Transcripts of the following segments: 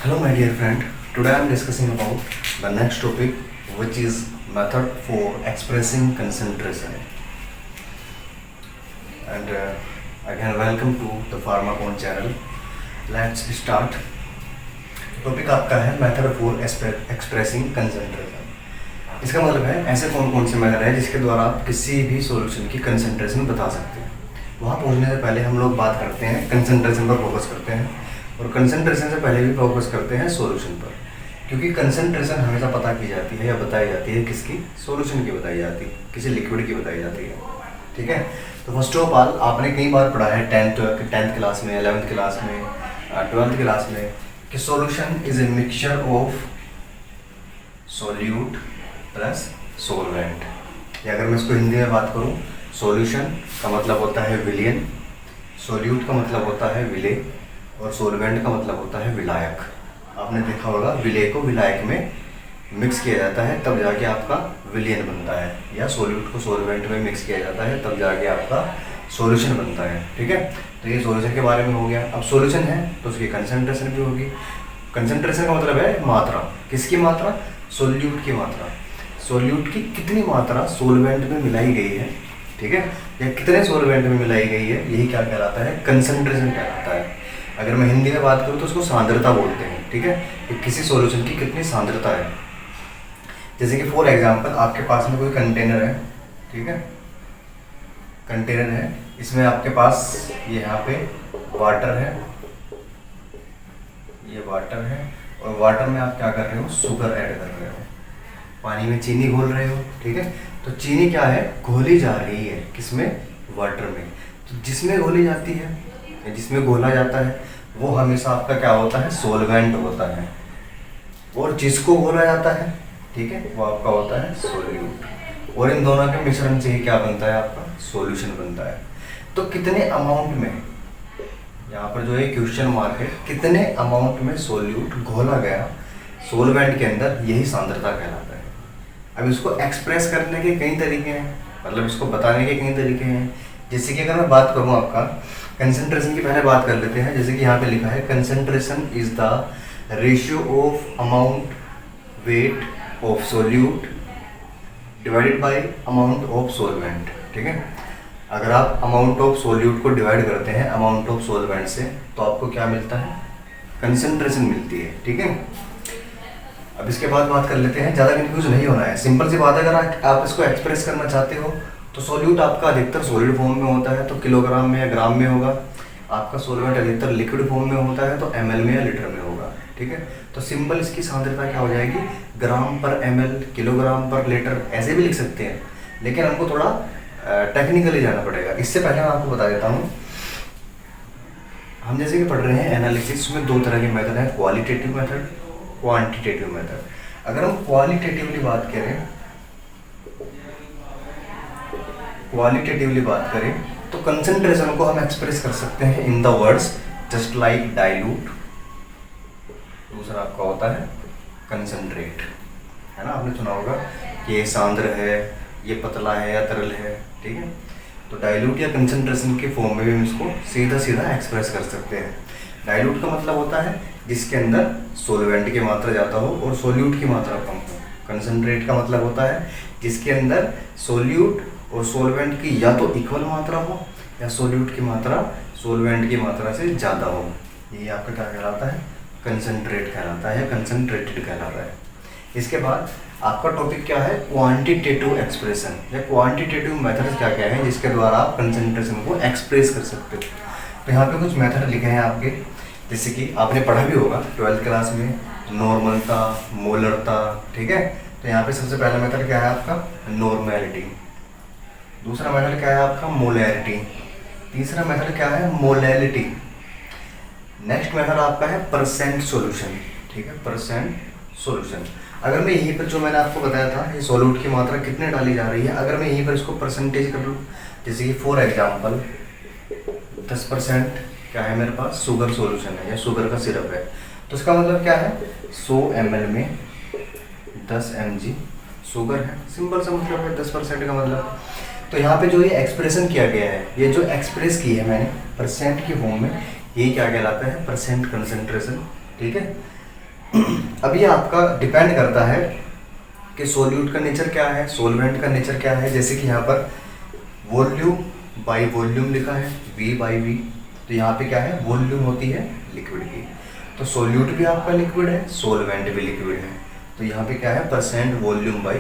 Hello my dear friend, today I am discussing about the next topic which is method for expressing concentration and again welcome to the Pharmacon channel. Let's start. Topic आपका है method for expressing concentration. इसका मतलब है ऐसे कौन कौन से method है जिसके द्वारा आप किसी भी सॉल्यूशन की कंसंट्रेशन बता सकते हैं। वहाँ पहुँचने से पहले हम लोग बात करते हैं कंसंट्रेशन पर फोकस करते हैं और कंसंट्रेशन से पहले भी फोकस करते हैं सॉल्यूशन पर, क्योंकि कंसंट्रेशन हमेशा पता की जाती है या बताई जाती है किसकी, सॉल्यूशन की बताई जाती है, किसी लिक्विड की बताई जाती है। ठीक है, तो फर्स्ट ऑफ ऑल आपने कई बार पढ़ा है टेंथ क्लास में, 11th क्लास में, 12th क्लास में कि solution is a mixture of solute plus solvent. या अगर मैं इसको हिंदी में बात करूँ, सॉल्यूशन का मतलब होता है विलयन, सॉल्यूट का मतलब होता है विलेय और सॉल्वेंट का मतलब होता है विलायक। आपने देखा होगा विलेय को विलायक में मिक्स किया जाता है तब जाके आपका विलयन बनता है, या सॉल्यूट को सॉल्वेंट में मिक्स किया जाता है तब जाके आपका सॉल्यूशन बनता है। ठीक है, तो ये सॉल्यूशन के बारे में हो गया। अब सॉल्यूशन है तो उसकी कंसंट्रेशन भी होगी। कंसंट्रेशन का मतलब है मात्रा। किसकी मात्रा? सॉल्यूट की मात्रा। सॉल्यूट की कितनी मात्रा सॉल्वेंट में मिलाई गई है, ठीक है, या कितने सॉल्वेंट में मिलाई गई है, यही क्या कहलाता है? कंसंट्रेशन कहलाता है। अगर मैं हिंदी में बात करूँ तो उसको सांद्रता बोलते हैं। ठीक है, कि किसी सॉल्यूशन की कितनी सांद्रता है। जैसे कि फॉर एग्जांपल आपके पास में कोई कंटेनर है, ठीक है, कंटेनर है, इसमें आपके पास ये यहाँ पे वाटर है, ये वाटर है, और वाटर में आप क्या कर रहे हो? शुगर ऐड कर रहे हो, पानी में चीनी घोल रहे हो। ठीक है, तो चीनी क्या है? घोली जा रही है किसमें? वाटर में। तो जिसमें घोली जाती है या जिसमें घोला जाता है वो हमेशा आपका क्या होता है? सॉल्वेंट होता है, और जिसको घोला जाता है, ठीक है, वो आपका होता है सॉल्यूट। और इन दोनों के मिश्रण से ही क्या बनता है? आपका सॉल्यूशन बनता है। तो कितने अमाउंट में, यहाँ पर जो है क्वेश्चन मार्क है, कितने अमाउंट में सॉल्यूट घोला गया सॉल्वेंट के अंदर, यही सांद्रता कहलाता है। अब इसको एक्सप्रेस करने के कई तरीके हैं, मतलब इसको बताने के कई तरीके हैं। जैसे कि अगर मैं बात करूँ आपका कंसंट्रेशन की, पहले बात कर लेते हैं। जैसे कि यहाँ पे लिखा है concentration is the ratio of amount weight of solute divided by amount of solvent. ठीक है, अगर आप अमाउंट ऑफ सॉल्यूट को डिवाइड करते हैं अमाउंट ऑफ सॉल्वेंट से तो आपको क्या मिलता है? कंसंट्रेशन मिलती है। ठीक है, अब इसके बाद बात कर लेते हैं, ज़्यादा कंफ्यूज नहीं होना है, सिंपल सी बात है। अगर आप इसको एक्सप्रेस करना चाहते हो तो सॉल्यूट आपका अधिकतर सॉलिड फॉर्म में होता है तो किलोग्राम में या ग्राम में होगा। आपका सॉल्वेंट अधिकतर लिक्विड फॉर्म में होता है तो ml में या लीटर में होगा। ठीक है, तो सिंपल इसकी सांद्रता क्या हो जाएगी? ग्राम पर ml, किलोग्राम पर लीटर, ऐसे भी लिख सकते हैं, लेकिन हमको थोड़ा टेक्निकली जाना पड़ेगा। इससे पहले मैं आपको बता देता हूँ, हम जैसे कि पढ़ रहे हैं एनालिसिस में दो तरह के मेथड हैं, क्वालिटेटिव मेथड, क्वांटिटेटिव मेथड। अगर हम क्वालिटेटिवली बात करें तो कंसंट्रेशन को हम एक्सप्रेस कर सकते हैं in the words just like dilute, दूसरा आपका होता है कंसंट्रेट, है ना, आपने सुना होगा कि ये सांद्र है, ये पतला है या तरल है। ठीक है, तो डाइल्यूट या कंसंट्रेशन के फॉर्म में भी हम इसको सीधा सीधा एक्सप्रेस कर सकते हैं। डाइल्यूट का मतलब होता है जिसके अंदर सॉल्वेंट की मात्रा ज़्यादा हो और सॉल्यूट की मात्रा कम हो। कंसंट्रेट का मतलब होता है जिसके अंदर सॉल्यूट और सॉल्वेंट की या तो इक्वल मात्रा हो या सॉल्यूट की मात्रा सॉल्वेंट की मात्रा से ज़्यादा हो। ये आपका क्या कहलाता है? कंसंट्रेट कहलाता है, कंसंट्रेटेड कहलाता है। इसके बाद आपका टॉपिक क्या है? क्वांटिटेटिव एक्सप्रेशन या क्वांटिटेटिव मेथड्स क्या क्या है जिसके द्वारा आप कंसंट्रेशन को एक्सप्रेस कर सकते हो। तो यहाँ पे कुछ मेथड लिखे हैं आपके, जैसे कि आपने पढ़ा भी होगा 12th क्लास में, नॉर्मलता, मोलरता। ठीक है, तो यहाँ पे सबसे पहला मेथड क्या है आपका? नॉर्मेलिटी। दूसरा मेथड क्या है आपका? मोलैरिटी। तीसरा मेथड क्या है? मोलैलिटी। नेक्स्ट मेथड आपका है परसेंट सॉल्यूशन। ठीक है, परसेंट सॉल्यूशन। अगर मैं यहीं पर जो मैंने आपको बताया था ये सॉल्यूट की मात्रा कितने डाली जा रही है, अगर मैं यहीं पर इसको परसेंटेज कर लूँ, जैसे कि फॉर एग्जांपल 10% क्या है मेरे पास? शुगर सॉल्यूशन है या शुगर का सिरप है, तो इसका मतलब क्या है? 100 ml में 10 mg शुगर है। सिंपल सा मतलब है 10% का मतलब। तो यहाँ पे जो ये एक्सप्रेशन किया गया है, ये जो एक्सप्रेस की है मैंने परसेंट की फॉर्म में, ये क्या कहलाता है? Percent concentration. ठीक है, अब ये आपका डिपेंड करता है कि सोल्यूट का नेचर क्या है, सोलवेंट का नेचर क्या है। जैसे कि यहाँ पर वॉल्यूम बाई वॉल्यूम लिखा है, V बाई V, तो यहाँ पे क्या है, वॉल्यूम होती है लिक्विड की, तो सोल्यूट भी आपका लिक्विड है, सोलवेंट भी लिक्विड है, तो यहाँ पे क्या है, परसेंट वॉल्यूम बाई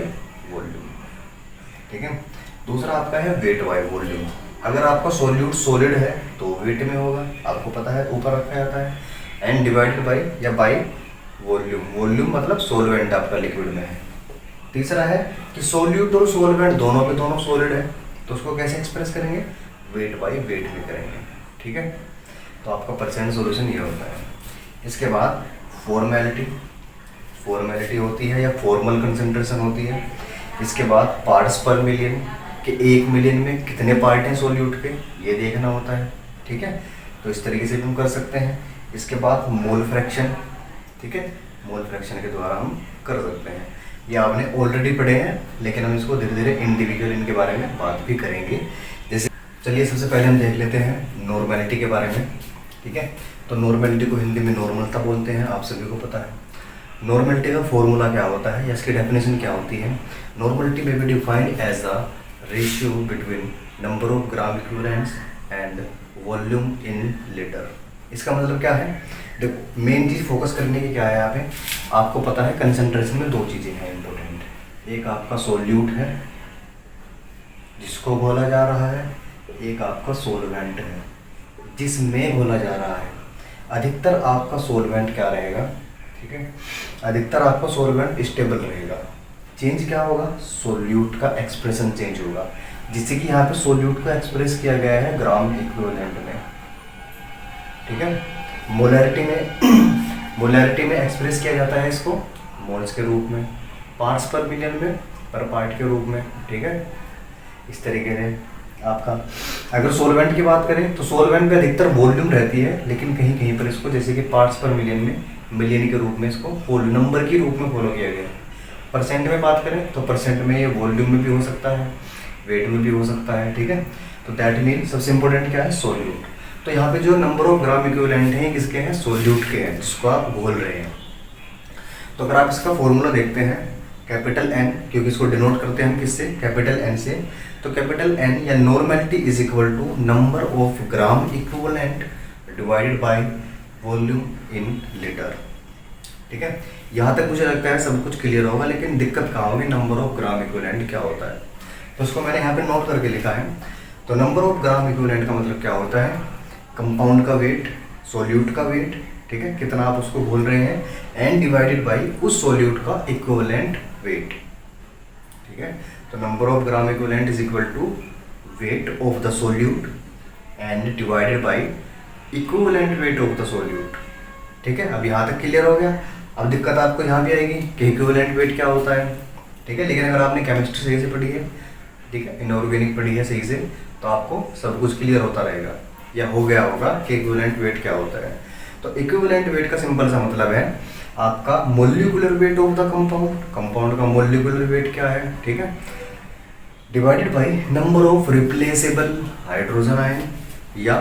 वॉल्यूम। ठीक है। दूसरा आपका है वेट बाई वॉल्यूम। अगर आपका सोल्यूट सॉलिड है तो वेट में होगा, आपको पता है, ऊपर रखा जाता है, एंड डिवाइडेड बाई या बाई वॉल्यूम। वॉल्यूम मतलब सोलवेंट आपका लिक्विड में है। तीसरा है कि सोल्यूट और सोलवेंट दोनों पे दोनों सॉलिड है, तो उसको कैसे एक्सप्रेस करेंगे, वेट बाई वेट में करेंगे। ठीक है। तो आपका परसेंट सॉल्यूशन ये होता है। इसके बाद फॉर्मेलिटी होती है या फॉर्मल कंसंट्रेशन होती है। इसके बाद पार्ट्स पर मिलियन, कि 1 मिलियन में कितने पार्ट हैं सोल्यूट के, ये देखना होता है। ठीक है। तो इस तरीके से भी हम कर सकते हैं। इसके बाद मोल फ्रैक्शन, ठीक है, मोल फ्रैक्शन के द्वारा हम कर सकते हैं। ये आपने ऑलरेडी पढ़े हैं, लेकिन हम इसको धीरे धीरे इंडिविजुअल इनके बारे में बात भी करेंगे। जैसे चलिए सबसे पहले हम देख लेते हैं नॉर्मेलिटी के बारे में। ठीक है। तो नॉर्मेलिटी को हिंदी में नॉर्मलता बोलते हैं, आप सभी को पता है। नॉर्मेलिटी का फॉर्मूला क्या होता है या इसकी डेफिनेशन क्या होती है। नॉर्मेलिटी में be defined as the ratio between number of gram equivalents and volume in litre. इसका मतलब क्या है, देखो मेन चीज़ फोकस करने की क्या है यहाँ पे, आपको पता है कंसंट्रेशन में 2 चीज़ें हैं इम्पोर्टेंट। एक आपका सोल्यूट है जिसको घोला जा रहा है, एक आपका सोलवेंट है जिसमें घोला जा रहा है। अधिकतर आपका सोलवेंट क्या रहेगा, ठीक है, अधिकतर आपका सोलवेंट स्टेबल रहेगा। चेंज क्या होगा, सोल्यूट का एक्सप्रेशन चेंज होगा, जिससे कि यहाँ पे सोल्यूट को एक्सप्रेस किया गया है ग्राम इक्विवेलेंट में। ठीक है। मोलैरिटी में एक्सप्रेस किया जाता है इसको मोल्स के रूप में, पार्ट्स पर मिलियन में पर पार्ट के रूप में। ठीक है। इस तरीके से आपका अगर सोलवेंट की बात करें तो सोलवेंट में अधिकतर वॉल्यूम रहती है, लेकिन कहीं कहीं पर इसको जैसे कि पार्ट्स पर मिलियन में मिलियन के रूप में इसको फॉलो नंबर के रूप में फॉलो किया गया। परसेंट में बात करें तो परसेंट में ये वॉल्यूम में भी हो सकता है, वेट में भी हो सकता है। ठीक है। तो दैट मीन सबसे इंपॉर्टेंट क्या है, सोल्यूट। तो यहाँ पे जो नंबर ऑफ ग्राम इक्विवेलेंट हैं किसके हैं, सोल्यूट के हैं, जिसको आप घोल रहे हैं। तो अगर आप इसका फॉर्मूला देखते हैं कैपिटल N, क्योंकि इसको डिनोट करते हैं हम किससे, कैपिटल N से, तो कैपिटल N या normality is equal to number of gram equivalent divided by volume in litre. ठीक है। यहाँ तक मुझे लगता है सब कुछ क्लियर होगा, लेकिन दिक्कत कहाँ होगी, नंबर ऑफ ग्राम इक्विवेलेंट क्या होता है। तो उसको मैंने यहाँ पे नोट करके लिखा है। तो नंबर ऑफ ग्राम इक्विवेलेंट का मतलब क्या होता है, कंपाउंड का वेट, सोल्यूट का वेट, ठीक है, कितना आप उसको घोल रहे हैं, एंड डिवाइडेड बाई उस सोल्यूट का इक्विवेलेंट वेट। ठीक है। तो number of gram equivalent is equal to weight of the solute and divided by equivalent weight of the solute. ठीक है। अब यहाँ तक क्लियर हो गया। अब दिक्कत आपको यहाँ भी आएगी कि इक्विवेलेंट वेट क्या होता है। ठीक है। लेकिन अगर आपने केमिस्ट्री सही से पढ़ी है, ठीक है, इनऑर्गेनिक पढ़ी है सही से, तो आपको सब कुछ क्लियर होता रहेगा या हो गया होगा कि इक्विवेलेंट वेट क्या होता है। तो इक्विवेलेंट वेट का सिंपल सा मतलब है आपका molecular weight of the compound, compound का मोलिकुलर वेट क्या है, ठीक है, divided by number of replaceable hydrogen ion या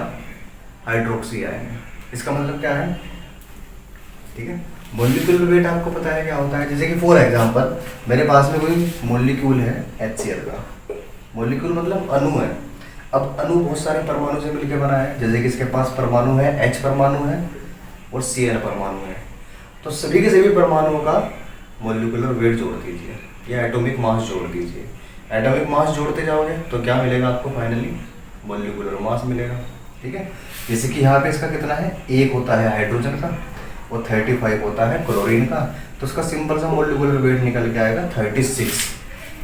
हाइड्रोक्सी आयन। इसका मतलब क्या है, ठीक है। मोलिकुलर वेट आपको पता है क्या होता है, जैसे कि फॉर एग्जांपल मेरे पास में कोई मोलिक्यूल है HCl का, मोलिक्यूल मतलब अणु है। अब अणु बहुत सारे परमाणु से मिलकर बना है, जैसे कि इसके पास परमाणु है, H परमाणु है और Cl परमाणु है। तो सभी के सभी परमाणुओं का मोलिकुलर वेट जोड़ दीजिए या एटॉमिक मास जोड़ दीजिए। एटॉमिक मास जोड़ते जाओगे तो क्या मिलेगा आपको, फाइनली मोलिकुलर मास मिलेगा। ठीक है। जैसे कि यहाँ पे इसका कितना है, 1 होता है हाइड्रोजन का और 35 होता है क्लोरीन का, तो उसका सिंपल सा मोलिकुलर वेट निकल के आएगा 36।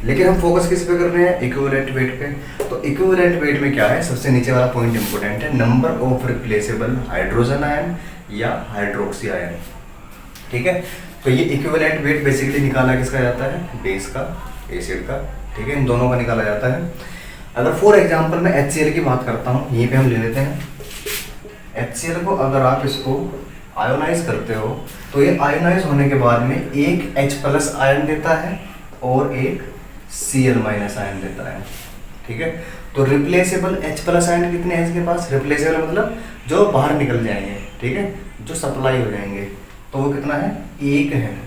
लेकिन हम फोकस किस पे कर रहे हैं, इक्विवेलेंट वेट पे। तो इक्विवेलेंट वेट में क्या है, सबसे नीचे वाला पॉइंट इंपॉर्टेंट है, number of replaceable hydrogen ion या हाइड्रोक्सी आयन। ठीक है। तो ये इक्विवेलेंट वेट बेसिकली निकाला किसका जाता है, बेस का, एसिड का। ठीक है। इन दोनों का निकाला जाता है। अगर फॉर एग्जाम्पल मैं HCl की बात करता हूँ, यहीं पे हम ले लेते हैं HCl को। अगर आप इसको आयोनाइज करते हो तो ये आयोनाइज होने के बाद में एक H+ आयन देता है और एक Cl- आयन देता है। ठीक है। तो रिप्लेसेबल H+ आयन कितने हैं इसके पास, रिप्लेसेबल मतलब जो बाहर निकल जाएंगे, ठीक है, जो सप्लाई हो जाएंगे, तो वो कितना है, 1 है।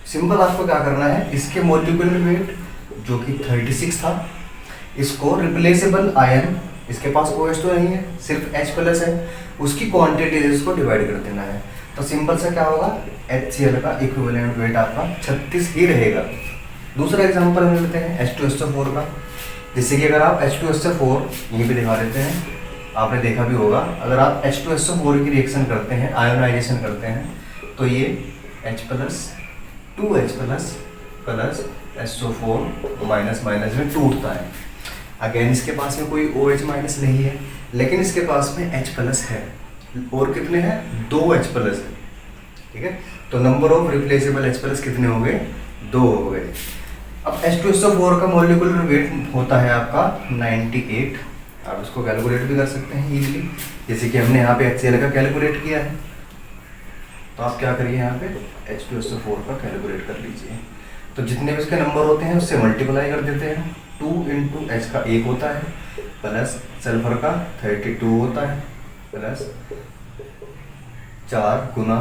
सिंपल आपको क्या करना है, इसके मॉलिक्यूलर वेट जो कि 36 था, इसको रिप्लेसेबल आयन, इसके पास OH तो नहीं है, सिर्फ H+ है, उसकी क्वांटिटी से इसको डिवाइड कर देना है। तो सिंपल सा क्या होगा, HCl का इक्विवेलेंट वेट आपका 36 ही रहेगा। दूसरा एग्जांपल हम लेते हैं H2SO4 का। जिससे कि अगर आप H2SO4 यहीं पे दिखा देते हैं, आपने देखा भी होगा, अगर आप H2SO4 की रिएक्शन करते हैं, आयोनाइजेशन करते हैं, तो ये H+ 2H+ plus SO4 minus minus में टूटता है। अगेन इसके पास में कोई OH- नहीं है, लेकिन इसके पास में H+ है, और कितने हैं, 2H+ है। ठीक है, तो नंबर ऑफ रिप्लेसेबल H+ कितने हो गए, 2 हो गए। अब H2SO4 का मॉलिक्यूलर वेट होता है आपका 98। आप इसको कैलकुलेट भी कर सकते हैं इजीली, जैसे कि हमने यहाँ पे HCl का कैलकुलेट किया है। तो आप क्या करिए, यहाँ पे H2SO4 का कैलकुलेट कर लीजिए। तो जितने भी इसके नंबर होते हैं उससे मल्टीप्लाई कर देते हैं। 2 × H का 1 होता है, प्लस सल्फर का 32 होता है, प्लस 4 गुना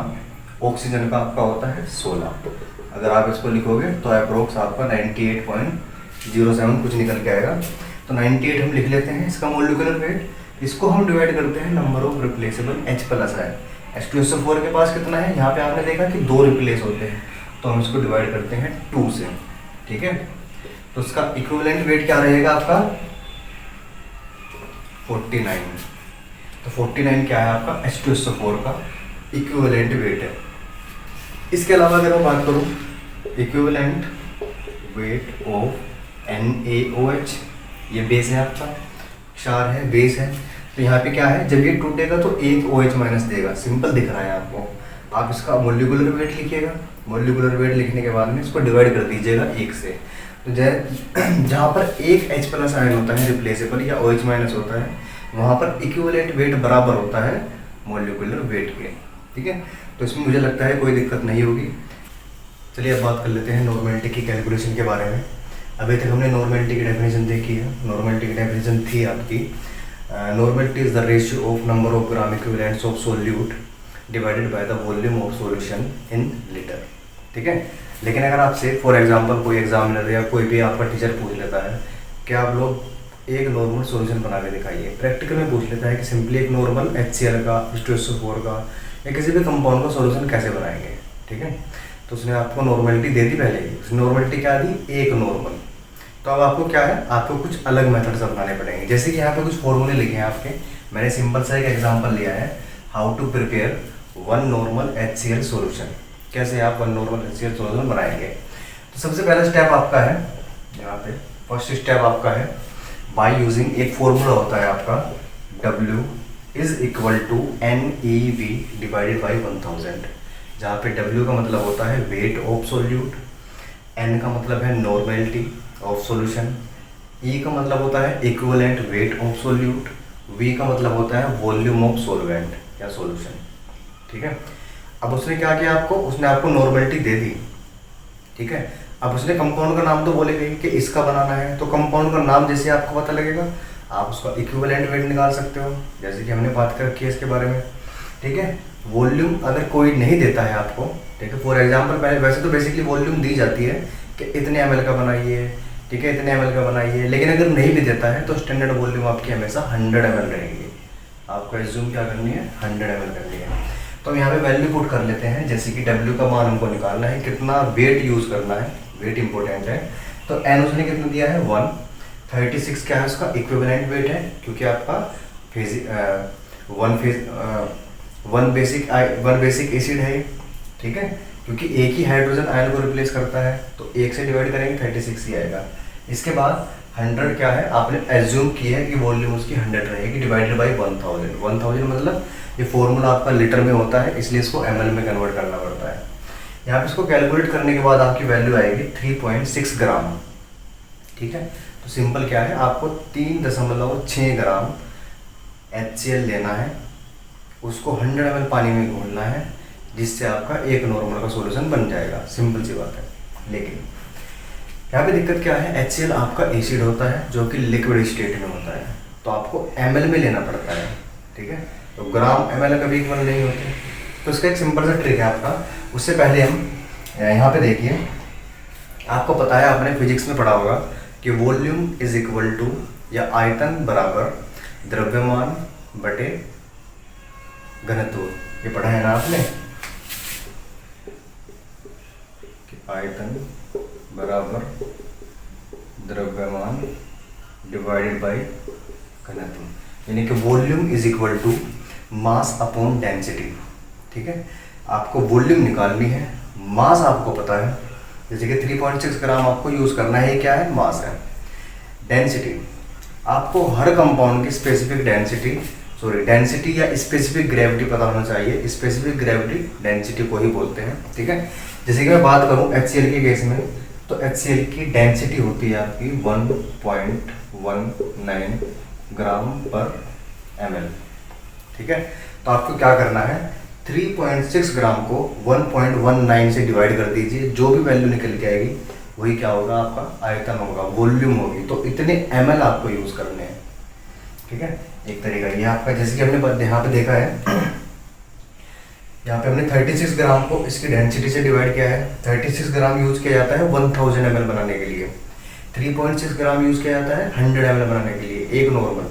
ऑक्सीजन का आपका होता है 16। अगर आप इसको लिखोगे तो अप्रोक्स आपका 98.07 कुछ निकल के आएगा। तो 98 हम लिख लेते हैं इसका मॉलिक्यूलर वेट। इसको हम डिवाइड करते हैं नंबर ऑफ रिप्लेसेबल H+ है। H2SO4 के पास कितना है, यहाँ पे आपने देखा कि 2 रिप्लेस होते हैं, तो हम इसको डिवाइड करते हैं 2 से। ठीक है, तो इसका इक्विवेलेंट वेट क्या रहेगा आपका, 49। तो 49 क्या है आपका H2SO4 का इक्विवेलेंट वेट है। इसके अलावा अगर मैं बात करूँ इक्विवेलेंट वेट ऑफ NaOH, ये बेस है आपका, क्षार है, बेस है। तो यहाँ पे क्या है, जब ये टूटेगा तो 1 OH- देगा। सिंपल दिख रहा है आपको। आप इसका मॉलिक्यूलर वेट लिखिएगा, मॉलिक्यूलर वेट लिखने के बाद में इसको डिवाइड कर दीजिएगा 1 से। तो जहाँ पर एक H+ आयन होता है रिप्लेसेबल या OH- होता है, वहाँ पर इक्विवेलेंट वेट बराबर होता है मॉलिक्यूलर वेट के। ठीक है, तो इसमें मुझे लगता है कोई दिक्कत नहीं होगी। चलिए अब बात कर लेते हैं नॉर्मेलिटी की कैलकुलेशन के बारे में। अभी तक हमने नॉर्मेलिटी की डेफिनेशन देखी है। नॉर्मेलिटी की डेफिनेशन थी आपकी, normality is the ratio of number of gram equivalents of solute divided by the volume of solution in litre. ठीक है, लेकिन अगर आपसे फॉर एग्जांपल कोई एग्जामिनर या कोई भी आपका टीचर पूछ लेता है कि आप लोग एक नॉर्मल सॉल्यूशन बना के दिखाइए, प्रैक्टिकल में पूछ लेता है कि सिंपली एक नॉर्मल HCl का, H2SO4 का या किसी भी कंपाउंड का सॉल्यूशन कैसे बनाएंगे। ठीक है, तो उसने आपको नॉर्मेलिटी दे दी पहले ही। उसने नॉर्मेलिटी क्या दी, एक नॉर्मल। तो अब आपको क्या है, आपको कुछ अलग मेथड्स अपनाने पड़ेंगे। जैसे कि यहाँ पे कुछ फॉर्मूले लिखे हैं आपके, मैंने सिंपल सा एक एग्जांपल लिया है, how to prepare 1 normal HCl solution. कैसे आप 1 नॉर्मल HCl सॉल्यूशन बनाएंगे। तो सबसे पहला स्टेप आपका है, यहाँ पे फर्स्ट स्टेप आपका है बाय यूजिंग, एक फॉर्मूला होता है आपका W is equal to NeV divided by 1000, जहाँ पे W का मतलब होता है वेट ऑफ सोल्यूट, N का मतलब है नॉर्मेलिटी ऑफ सॉल्यूशन, E का मतलब होता है equivalent weight of solute, V का मतलब होता है वॉल्यूम ऑफ सॉल्वेंट या सॉल्यूशन। ठीक है, अब उसने क्या किया आपको, उसने आपको नॉर्मेलिटी दे दी। ठीक है, अब उसने कंपाउंड का नाम तो बोलेगा कि इसका बनाना है, तो कंपाउंड का नाम जैसे आपको पता लगेगा आप उसका इक्विवेलेंट वेट निकाल सकते हो, जैसे कि हमने बात कर रखी है इसके बारे में। ठीक है, वॉल्यूम अगर कोई नहीं देता है आपको, ठीक है, फॉर एग्जांपल पहले वैसे तो बेसिकली वॉल्यूम दी जाती है कि इतने ml का बनाइए, ठीक है, इतने ml का बनाइए, लेकिन अगर नहीं भी देता है तो स्टैंडर्ड वॉल्यूम आपकी हमेशा 100 ml रहेगी। आपको एज्यूम क्या करनी है, 100 ml करनी है। तो हम यहाँ पे वैल्यू पुट कर लेते हैं, जैसे कि W का मान हमको निकालना है, कितना वेट यूज़ करना है, वेट इंपॉर्टेंट है। तो N उसने कितना दिया है 1, 36 क्या है उसका इक्विवेलेंट वेट है, क्योंकि आपका वन बेसिक एसिड है। ठीक है, क्योंकि एक ही हाइड्रोजन आयन को रिप्लेस करता है, तो 1 से डिवाइड करेंगे 36 ही आएगा। इसके बाद 100 क्या है, आपने एज्यूम किया है कि वॉल्यूम उसकी 100 रहेगी डिवाइडेड बाई 1000। 1000 मतलब ये फॉर्मूला आपका लीटर में होता है, इसलिए इसको ml में कन्वर्ट करना पड़ता है। यहाँ पे इसको कैलकुलेट करने के बाद आपकी वैल्यू आएगी 3.6 ग्राम। ठीक है, तो सिंपल क्या है, आपको 3.6 ग्राम HCl लेना है, उसको 100 ml पानी में घोलना है, जिससे आपका एक नॉर्मल का सॉल्यूशन बन जाएगा। सिंपल सी बात है। लेकिन यहाँ पे दिक्कत क्या है, HCl आपका एसिड होता है जो कि लिक्विड स्टेट में होता है, तो आपको ml में लेना पड़ता है। ठीक है, तो ग्राम ml कभी इक्वल नहीं होते, तो इसका एक सिंपल सा ट्रिक है आपका। उससे पहले हम यहाँ पे देखिए, आपको पता है आपने फिजिक्स में पढ़ा होगा कि वॉल्यूम इज इक्वल टू या आयतन बराबर द्रव्यमान बटे घनत्व। ये पढ़ा है ना आपने कि आयतन बराबर द्रव्यमान डिवाइडेड बाय घनत्व, यानी कि volume is equal to mass upon density. ठीक है, आपको वॉल्यूम निकालनी है, मास आपको पता है, जैसे कि 3.6 ग्राम आपको यूज़ करना है, ये क्या है, मास है। डेंसिटी, आपको हर कंपाउंड की स्पेसिफिक डेंसिटी या स्पेसिफिक ग्रेविटी पता होना चाहिए। स्पेसिफिक ग्रेविटी डेंसिटी को ही बोलते हैं। ठीक है, जैसे कि मैं बात करूं HCl के केस में, तो HCl की डेंसिटी होती है आपकी 1.19 ग्राम पर ml। ठीक है, तो आपको क्या करना है, 3.6 ग्राम को 1.19 से डिवाइड कर दीजिए, जो भी वैल्यू निकल के आएगी वही क्या होगा, आपका आयतन होगा, वॉल्यूम होगी। तो इतने ml आपको यूज़ करने हैं। ठीक है, एक तरीका ये आपका, जैसे कि हमने यहाँ पे देखा है, यहाँ पे हमने 36 ग्राम को इसकी डेंसिटी से डिवाइड किया है। 36 ग्राम यूज़ किया जाता है 1000 ml बनाने के लिए, 3.6 ग्राम यूज़ किया जाता है 100 ml बनाने के लिए, एक नॉर्मल,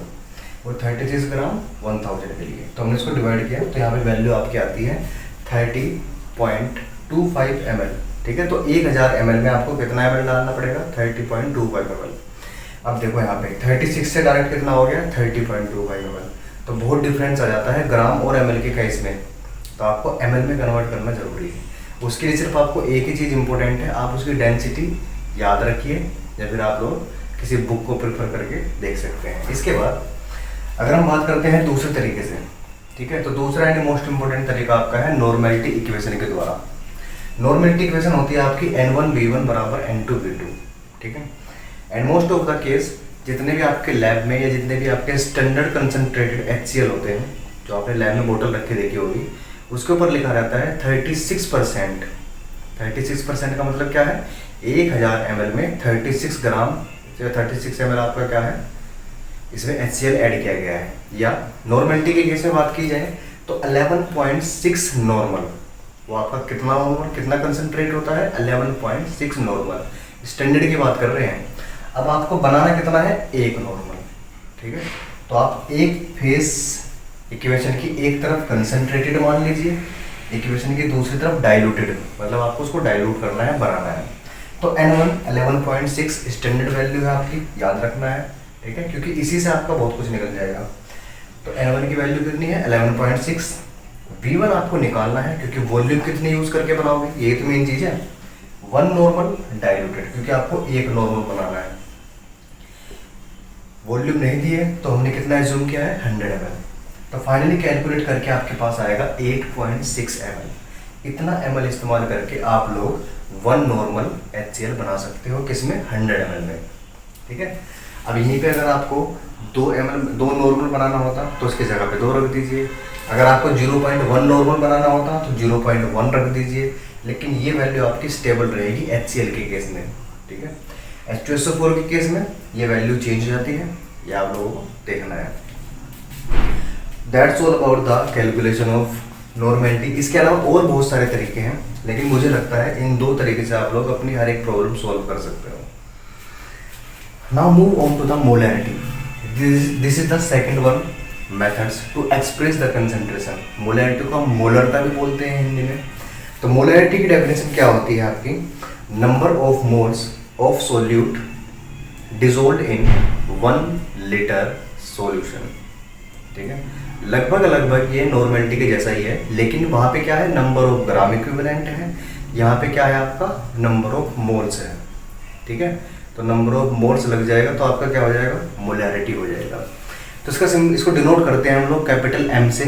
और 36 ग्राम 1000 के लिए। तो हमने इसको डिवाइड किया, तो यहाँ पे वैल्यू आपकी आती है 30.25 ml। ठीक है, तो 1000 ml में आपको कितना ml डालना पड़ेगा, 30.25 ml। अब देखो यहाँ पे 36 से डायरेक्ट कितना हो गया, 30.25 ml। तो बहुत डिफरेंस आ जाता है ग्राम और ml के केस में, तो आपको ml में कन्वर्ट करना जरूरी है। उसके लिए सिर्फ आपको एक ही चीज़ इंपॉर्टेंट है, आप उसकी डेंसिटी याद रखिए, या फिर आप लोग किसी बुक को प्रेफर करके देख सकते हैं। इसके बाद अगर हम बात करते हैं दूसरे तरीके से, ठीक है, तो दूसरा यानी मोस्ट इंपॉर्टेंट तरीका आपका है नॉर्मेलिटी इक्वेशन के द्वारा। नॉर्मेलिटी इक्वेशन होती है आपकी N1V1 बराबर N2V2। ठीक है, and most of the case जितने भी आपके लैब में या जितने भी आपके स्टैंडर्ड कंसनट्रेटेड HCl होते हैं, जो आपने लैब में बोतल रख के देखी होगी, उसके ऊपर लिखा रहता है 36%। 36% का मतलब क्या है, 1000 ml में 36 ग्राम या 36 ml आपका क्या है, इसमें HCl ऐड किया गया है। या नॉर्मलिटी के केस में बात की जाए तो 11.6 नॉर्मल, वो आपका कितना नॉर्मल, कितना कंसनट्रेट होता है, 11.6 नॉर्मल, स्टैंडर्ड की बात कर रहे हैं। अब आपको बनाना कितना है, एक नॉर्मल। ठीक है, तो आप एक फेस इक्वेशन की एक तरफ कंसंट्रेटेड मान लीजिए, इक्वेशन की दूसरी तरफ डाइल्यूटेड, मतलब आपको उसको डाइल्यूट करना है, बनाना है। तो N1 11.6 स्टैंडर्ड वैल्यू है आपकी, याद रखना है। ठीक है, क्योंकि इसी से आपका बहुत कुछ निकल जाएगा। तो N1 की वैल्यू कितनी है, 11.6। V1 आपको निकालना है, क्योंकि वॉल्यूम कितनी यूज करके बनाओगे, ये तो मेन चीज़ है। 1 नॉर्मल डाइल्यूटेड, क्योंकि आपको एक नॉर्मल बनाना है। वॉल्यूम नहीं दिए तो हमने कितना एज्यूम किया है, 100 ml। तो फाइनली कैलकुलेट करके आपके पास आएगा 8.6 ml। इतना ml इस्तेमाल करके आप लोग 1 नॉर्मल HCl बना सकते हो, किसमें, 100 ml में। ठीक है, अब यहीं पे अगर आपको 2 नॉर्मल बनाना होता तो उसकी जगह पे 2 रख दीजिए। अगर आपको 0.1 नॉर्मल बनाना होता तो 0.1 रख दीजिए। लेकिन ये वैल्यू आपकी स्टेबल रहेगी HCl के केस में। ठीक है, H2SO4 के केस में ये वैल्यू चेंज हो जाती है, ये आप लोगों को देखना है। That's all about the calculation of normality. इसके अलावा और बहुत सारे तरीके हैं, लेकिन मुझे लगता है इन 2 तरीके से आप लोग अपनी हर एक प्रॉब्लम सॉल्व कर सकते हो। Now move on to the molarity. This is the second one methods to express the concentration. Molarity को हम मोलरता भी बोलते हैं हिंदी में। तो मोलैरिटी की डेफिनेशन क्या होती है आपकी, number of moles of solute dissolved in 1 litre solution. ठीक है, लगभग ये नॉर्मेलिटी के जैसा ही है, लेकिन वहाँ पे क्या है, नंबर ऑफ ग्राम इक्विवेलेंट है, यहाँ पे क्या है आपका, नंबर ऑफ मोल्स है। ठीक है, तो नंबर ऑफ मोल्स लग जाएगा तो आपका क्या हो जाएगा, मोलैरिटी हो जाएगा। तो इसको डिनोट करते हैं हम लोग कैपिटल M से।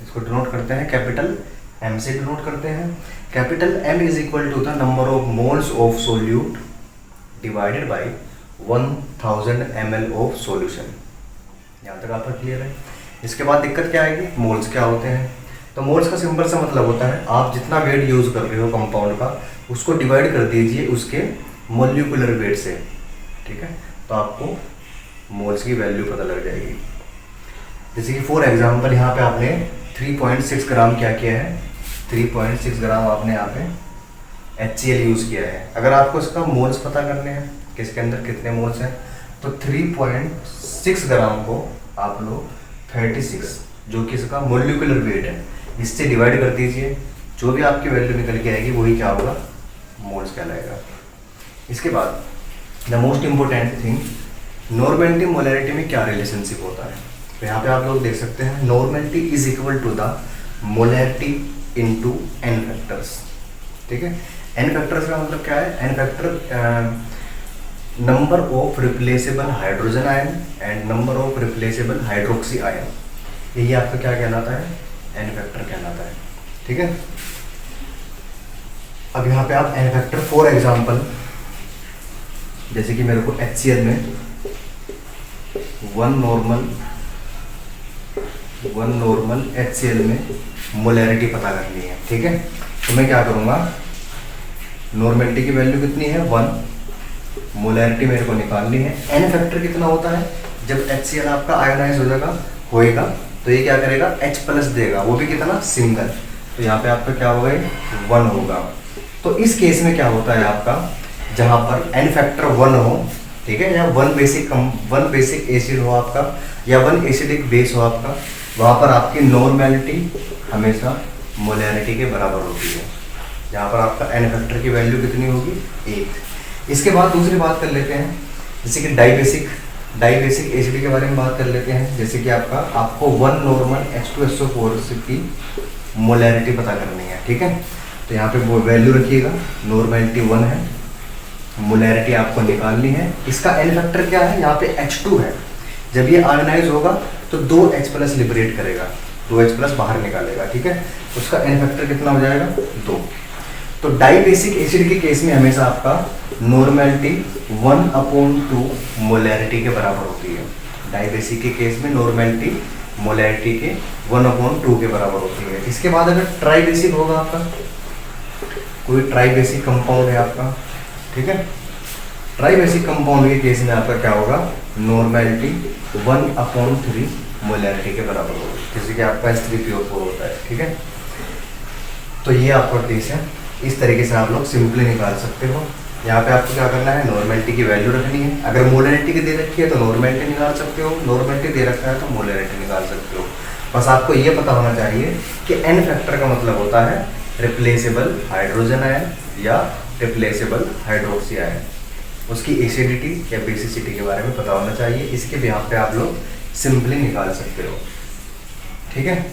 इसको डिनोट करते हैं कैपिटल M से डिनोट करते हैं। Capital M is equal to the number of moles of solute divided by 1000 ml of solution. यहाँ तक आपका क्लियर है। इसके बाद दिक्कत क्या आएगी, मोल्स क्या होते हैं। तो मोल्स का सिंपल सा मतलब होता है, आप जितना वेट यूज कर रहे हो कंपाउंड का, उसको डिवाइड कर दीजिए उसके मोलिकुलर वेट से। ठीक है, तो आपको मोल्स की वैल्यू पता लग जाएगी। जैसे कि फॉर एग्जांपल यहाँ पे आपने 3.6 ग्राम क्या किया है, 3.6 ग्राम आपने यहाँ पे HCl यूज़ किया है। अगर आपको इसका मोल्स पता करने हैं कि इसके अंदर कितने मोल्स हैं, तो 3.6 ग्राम को आप लोग 36 जो कि इसका मोलिकुलर वेट है इससे डिवाइड कर दीजिए, जो भी आपकी वैल्यू निकल के आएगी वही क्या होगा, मोल्स कहलाएगा। इसके बाद the most important thing, normality molarity में क्या रिलेशनशिप होता है। तो यहाँ पे आप लोग देख सकते हैं normality is equal to the molarity into n factors. ठीक है, n फैक्टर्स का मतलब क्या है, n factor number of replaceable hydrogen ion and number of replaceable hydroxy ion, यही आपका क्या कहलाता है, n फैक्टर कहलाता है। ठीक है, अब यहाँ पे आप n फैक्टर फॉर एग्जाम्पल, जैसे कि मेरे को HCl में वन नॉर्मल HCl में मोलैरिटी पता करनी है। ठीक है, तो मैं क्या करूँगा, नॉर्मेलिटी की वैल्यू कितनी है 1, मोलैरिटी मेरे को निकालनी है। n फैक्टर कितना होता है, जब HCl आपका आयोनाइज होएगा तो ये क्या करेगा, H+ देगा, वो भी कितना, सिंगल। तो यहाँ पे आपका क्या होगा, 1 होगा। तो इस केस में क्या होता है आपका, जहाँ पर n फैक्टर 1 हो, ठीक है, या वन बेसिक एसिड हो आपका, या 1 एसिडिक बेस हो आपका, वहाँ पर आपकी नॉर्मेलिटी हमेशा मोलैरिटी के बराबर होती है। यहाँ पर आपका n फैक्टर की वैल्यू कितनी होगी, 1। इसके बाद दूसरी बात कर लेते हैं, जैसे कि डाइबेसिक एसिड के बारे में बात कर लेते हैं। जैसे कि आपको 1 नॉर्मल H2SO4 की मोलैरिटी पता करनी है। ठीक है, तो यहाँ पे वो वैल्यू रखिएगा, नॉर्मेलिटी 1 है, मोलैरिटी आपको निकालनी है। इसका n फैक्टर क्या है, यहाँ पे H2 है। जब ये आयोनाइज होगा तो 2H+ लिबरेट करेगा, 2H+ बाहर निकालेगा। ठीक है, उसका n फैक्टर कितना हो जाएगा, 2। तो डाइबेसिक एसिड के केस में हमेशा आपका नॉर्मेलिटी 1/2 मोलैरिटी के बराबर होती है। डाइबेसिक के केस में नॉर्मेलिटी मोलैरिटी के 1/2 के बराबर होती है। इसके बाद अगर ट्राइबेसिक होगा आपका, कोई ट्राइबेसिक कंपाउंड है आपका, ठीक है, ट्राइबेसिक कंपाउंड के केस में आपका क्या होगा, नॉर्मेलिटी 1/3 मोलैरिटी के बराबर होगा, जैसे कि आपका H3PO4 होता है। ठीक है, तो ये आपका केस है। इस तरीके से आप लोग सिंपली निकाल सकते हो। यहाँ पे आपको क्या करना है, नॉर्मेलिटी की वैल्यू रखनी है। अगर मोलैरिटी की दे रखी है तो नॉर्मेलिटी निकाल सकते हो, नॉर्मेलिटी दे रखा है तो मोलैरिटी निकाल सकते हो। बस आपको ये पता होना चाहिए कि n फैक्टर का मतलब होता है रिप्लेसेबल हाइड्रोजन आयन या रिप्लेसेबल हाइड्रोक्सी आयन, उसकी एसिडिटी या बेसिसिटी के बारे में पता होना चाहिए। इसके भी यहाँ पे आप लोग सिंपली निकाल सकते हो। ठीक है,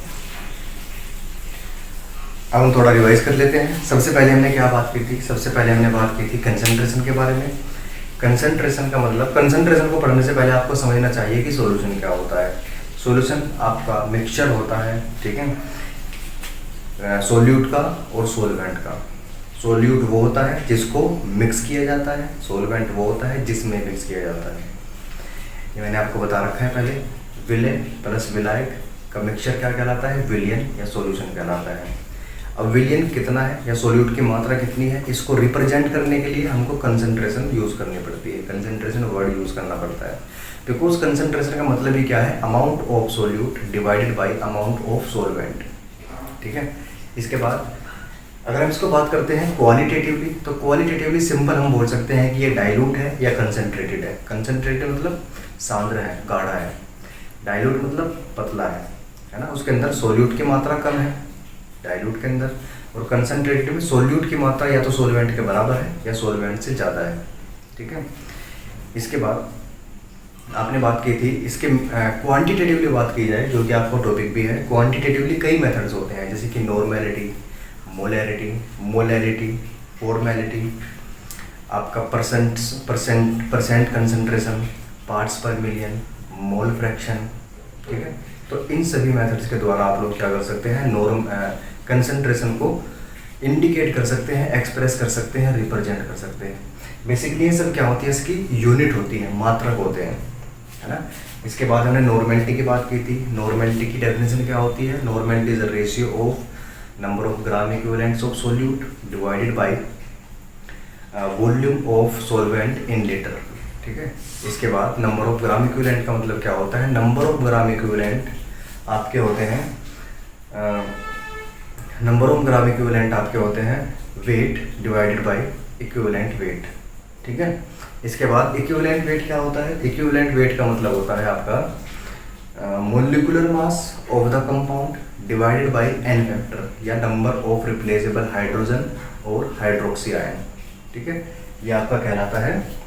अब हम थोड़ा रिवाइज कर लेते हैं। सबसे पहले हमने क्या बात की थी, सबसे पहले हमने बात की थी कंसंट्रेशन के बारे में। कंसंट्रेशन का मतलब, कंसंट्रेशन को पढ़ने से पहले आपको समझना चाहिए कि सॉल्यूशन क्या होता है। सॉल्यूशन आपका मिक्सचर होता है, ठीक है, सोल्यूट का और सोलवेंट का। सोल्यूट वो होता है जिसको मिक्स किया जाता है, सोलवेंट वो होता है जिसमें मिक्स किया जाता है। ये मैंने आपको बता रखा है पहले। विलेन प्लस विलायक का मिक्सचर क्या कहलाता है, विलियन या सॉल्यूशन कहलाता है। अब विलियन कितना है या सोल्यूट की मात्रा कितनी है, इसको रिप्रेजेंट करने के लिए हमको कंसंट्रेशन यूज़ करनी पड़ती है, कंसंट्रेशन वर्ड यूज़ करना पड़ता है। बिकॉज कंसंट्रेशन का मतलब ही क्या है, amount of solute divided by amount of solvent. ठीक है, इसके बाद अगर हम इसको बात करते हैं क्वालिटेटिवली, तो क्वालिटेटिवली सिंपल हम बोल सकते हैं कि ये डाइल्यूट है या कंसंट्रेटेड है। कंसंट्रेटेड मतलब सांद्र है, गाढ़ा है। डाइल्यूट मतलब पतला है ना, उसके अंदर सोल्यूट की मात्रा कम है डाइल्यूट के अंदर, और कंसंट्रेटेड में सोल्यूट की मात्रा या तो सोलवेंट के बराबर है या सोलवेंट से ज़्यादा है। ठीक है, इसके बाद आपने बात की थी इसके क्वांटिटेटिवली बात की जाए, जो कि आपको टॉपिक भी है। क्वांटिटेटिवली कई मेथड्स होते हैं, जैसे कि नॉर्मेलिटी, मोलैरिटी, फॉर्मेलिटी, आपका परसेंट कंसंट्रेशन, पार्ट्स पर मिलियन, मोल फ्रैक्शन। ठीक है, तो इन सभी मेथड्स के द्वारा आप लोग क्या कर सकते हैं, कंसंट्रेशन को इंडिकेट कर सकते हैं, एक्सप्रेस कर सकते हैं, रिप्रेजेंट कर सकते हैं। बेसिकली ये सब क्या होती है, इसकी यूनिट होती है, मात्रक होते हैं, है ना। इसके बाद हमने नॉर्मेलिटी की बात की थी। नॉर्मेलिटी की डेफिनेशन क्या होती है, normality is a ratio of number of gram equivalents of solute divided by volume of solvent in litre. ठीक है, इसके बाद नंबर ऑफ ग्राम इक्विवेलेंट का मतलब क्या होता है, नंबर ऑफ ग्राम इक्विवेलेंट आपके होते हैं नंबर ऑफ ग्राम इक्विवेलेंट आपके होते हैं weight divided by equivalent weight, ठीक है। इसके बाद इक्विवेलेंट वेट क्या होता है? इक्विवेलेंट वेट का मतलब होता है आपका molecular mass of the compound divided by N factor या नंबर ऑफ रिप्लेसेबल हाइड्रोजन और हाइड्रोक्सी आयन, ठीक है। ये आपका कहलाता है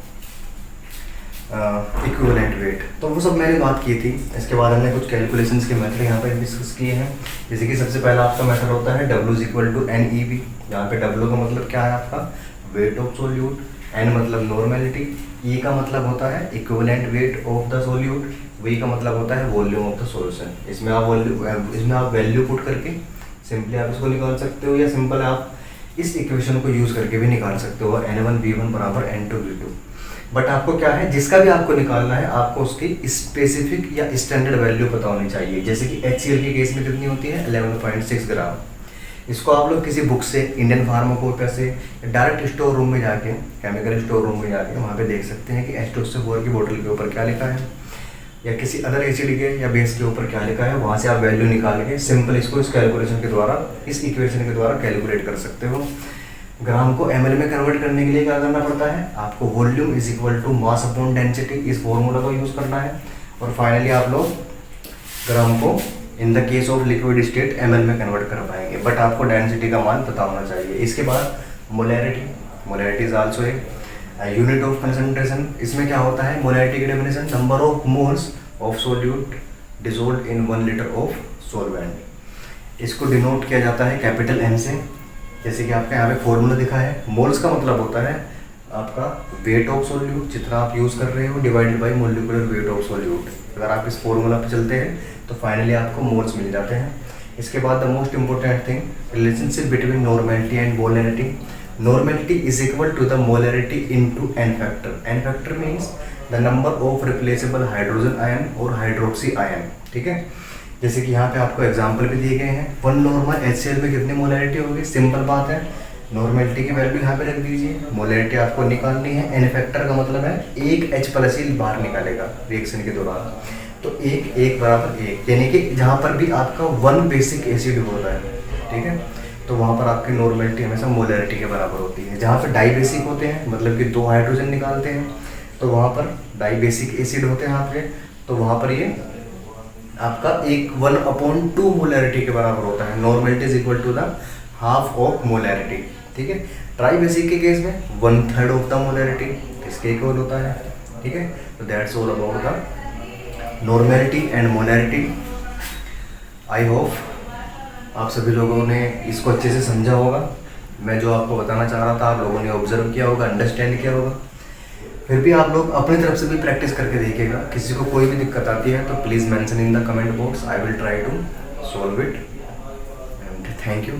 इक्विवेलेंट वेट। तो वो सब मैंने बात की थी। इसके बाद हमने कुछ कैलकुलेशंस के मेथड यहाँ पे डिस्कस किए हैं। जैसे कि सबसे पहला आपका मेथड होता है W is equal to N E B. यहाँ पे W का मतलब क्या है आपका? वेट ऑफ सोल्यूट, N मतलब नॉर्मेलिटी, E का मतलब होता है equivalent weight of the solute, V का मतलब होता है वॉल्यूम ऑफ द सॉल्यूशन। इसमें आप वैल्यू पुट करके सिंपली आप इसको निकाल सकते हो, या सिंपल आप इस इक्वेशन को यूज करके भी निकाल सकते हो, N1V1 बराबर N2V2। बट आपको क्या है, जिसका भी आपको निकालना है आपको उसकी स्पेसिफिक या स्टैंडर्ड वैल्यू पता होनी चाहिए। जैसे कि HCl की केस में कितनी होती है? 11.6 ग्राम। इसको आप लोग किसी बुक से, इंडियन फार्माकोपिया से, डायरेक्ट स्टोर रूम में जाके, केमिकल स्टोर रूम में जाके वहाँ पे देख सकते हैं कि H2SO4 की बोतल के ऊपर क्या लिखा है, या किसी अदर एसिड के या बेस के ऊपर क्या लिखा है। वहाँ से आप वैल्यू निकाल के सिंपल इसको इस कैलकुलेशन के द्वारा, इस इक्वेशन के द्वारा कैलकुलेट कर सकते हो। ग्राम को ml में कन्वर्ट करने के लिए क्या करना पड़ता है? आपको volume is equal to mass upon density, इस फॉर्मूला को यूज करना है। और फाइनली आप लोग ग्राम को in the case of liquid state ml में कन्वर्ट कर पाएंगे। बट आपको डेंसिटी का मान पता होना चाहिए। इसके बाद मोलैरिटी इज आल्सो एक यूनिट ऑफ कंसंट्रेशन। इसमें क्या होता है? मोलैरिटी की definition number of moles of solute dissolved in 1 litre of solvent. इसको डिनोट किया जाता है कैपिटल M से, जैसे कि आपका यहाँ पे फॉर्मूला दिखा है। मोल्स का मतलब होता है आपका वेट ऑफ सोल्यूट, जितना आप यूज़ कर रहे हो, divided by molecular weight of solute. अगर आप इस फॉर्मूला पे चलते हैं तो फाइनली आपको मोल्स मिल जाते हैं। इसके बाद the most important thing, relationship between normality and molarity. Normality is equal to the molarity into N factor. N factor means the number of replaceable hydrogen ion और हाइड्रोक्सी आयन, ठीक है। जैसे कि यहाँ पे आपको एग्जांपल भी दिए गए हैं। 1 नॉर्मल HCl में कितनी मोलैरिटी होगी? सिंपल बात है, नॉर्मेलिटी की वैल्यू यहाँ पे रख दीजिए, मोलैरिटी आपको निकालनी है। एन फैक्टर का मतलब है एक H+ बाहर निकालेगा रिएक्शन के दौरान, तो एक बराबर एक, यानी कि जहाँ पर भी आपका 1 बेसिक एसिड हो रहा है, ठीक है, तो वहाँ पर आपकी नॉर्मेलिटी हमेशा मोलैरिटी के बराबर होती है। जहाँ पर डाई बेसिक होते हैं, मतलब कि 2 हाइड्रोजन निकालते हैं, तो वहाँ पर डाई बेसिक एसिड होते हैं यहाँ पे, तो वहाँ पर ये आपका 1/2 मोलैरिटी के बराबर होता है। Normality is equal to the half of molarity, ठीक है। ट्राई बेसिक के केस में 1/3 ऑफ द मोलैरिटी इसके इक्वल होता है, ठीक है। तो that's all about the normality and molarity. I hope आप सभी लोगों ने इसको अच्छे से समझा होगा। मैं जो आपको बताना चाह रहा था आप लोगों ने ऑब्जर्व किया होगा, अंडरस्टैंड किया होगा। फिर भी आप लोग अपनी तरफ से भी प्रैक्टिस करके देखिएगा। किसी को कोई भी दिक्कत आती है तो please mention in the comment box, I will try to solve it. And thank you.